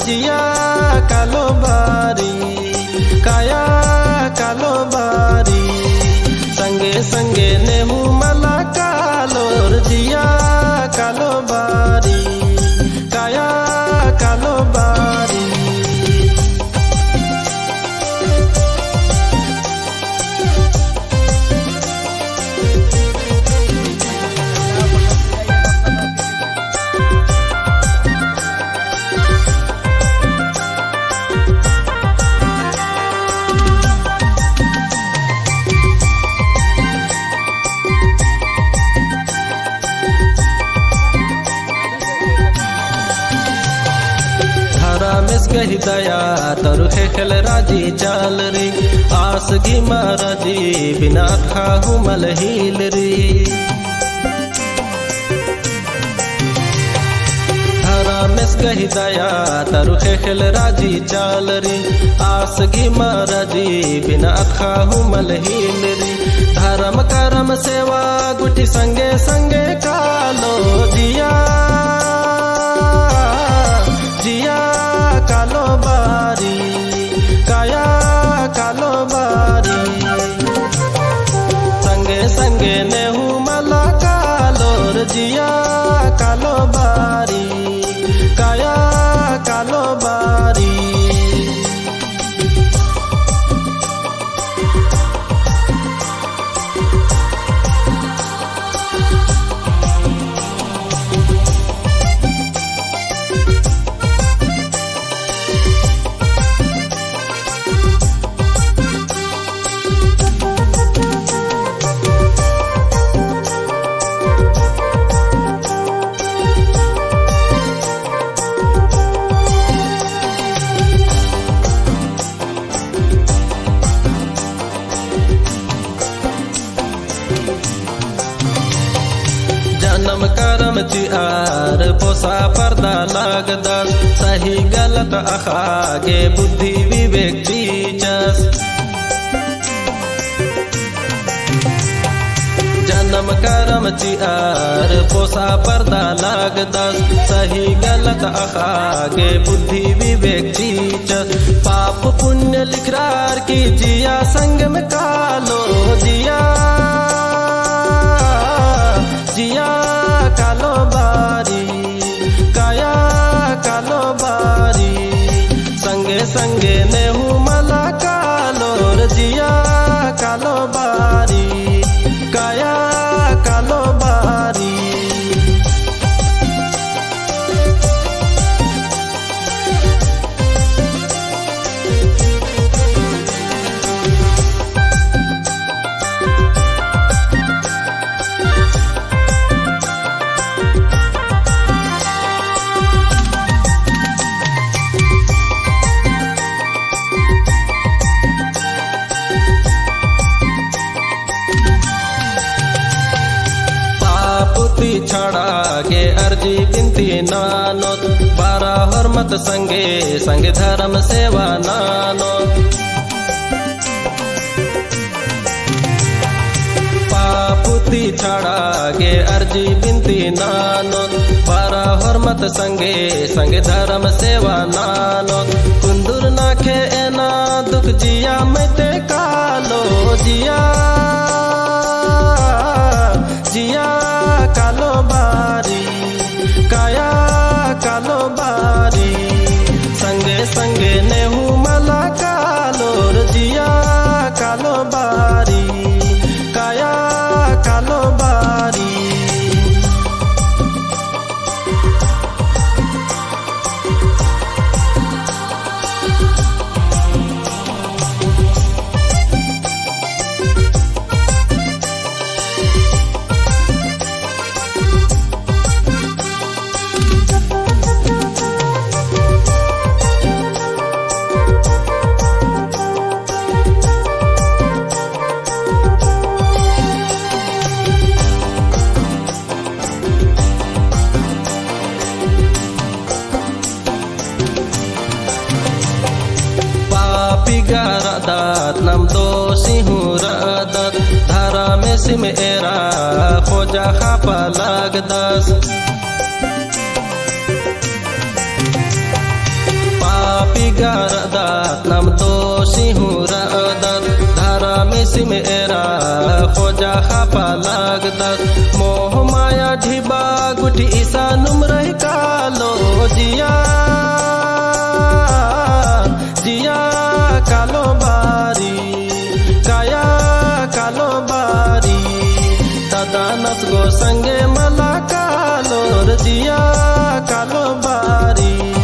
जिया कालो बारी काया कालो बारी संगे संगे नेहू मला कालोर जिया कालो बारी काया कालो बारी रमेश कही दया तरु खेल राजी चाल रे आस गी महाराजी बिना खाहू मल हिल रे रमेश कही दया तरु खेल राजी चाल रे आस गी महाराजी बिना खाहू मल हिल रे धर्म कर्म सेवा गुटी संगे संगे कालो जिया जिया कालो बारी काया कालो बारी संगे संगे नेहू मला कालोर जिया कालो बारी काया कालो बारी जन्म कर्म चिआर पोसा पर्दा लागदस सही गलत अखागे बुद्धि विवेक चीचस जन्म कर्म चिआर पोसा पर्दा लागदस सही गलत अखागे बुद्धि विवेक चीचस पाप पुण्य लिखरार की जिया संग में कालो जिया जिया कालो बारी काया कालो बारी संगे संगे नेहू मला कालोर जिया कालो बारी काया कालो बारी छड़ा के अर्जी बिनती नानो बारा हरमत संगे संग धर्म सेवा नानो पापुती छड़ा के अर्जी बिनती नानो बारा हरमत संगे संग धर्म सेवा नानो कुंदुर नाखे एना दुख जिया मैते कालो जिया जिया कालो बारी काया कालो बारी संगे संगे नेहू मला कालोर जिया कालो बारी काया कालो बारी पिगारदात नम दोषी हूँ रदत धारा में सिम एरा खोजा खापा लागदस बिगारदात नाम तो सिंहुरादात धारा में सिमेरा खोजा खापा लागदात मोह माया ढिबा गुठी ईसा नुमरह कालो जिया जिया कालो बारी काया कालो बारी दादा नस गो संगे मला कालो जिया कालो बारी।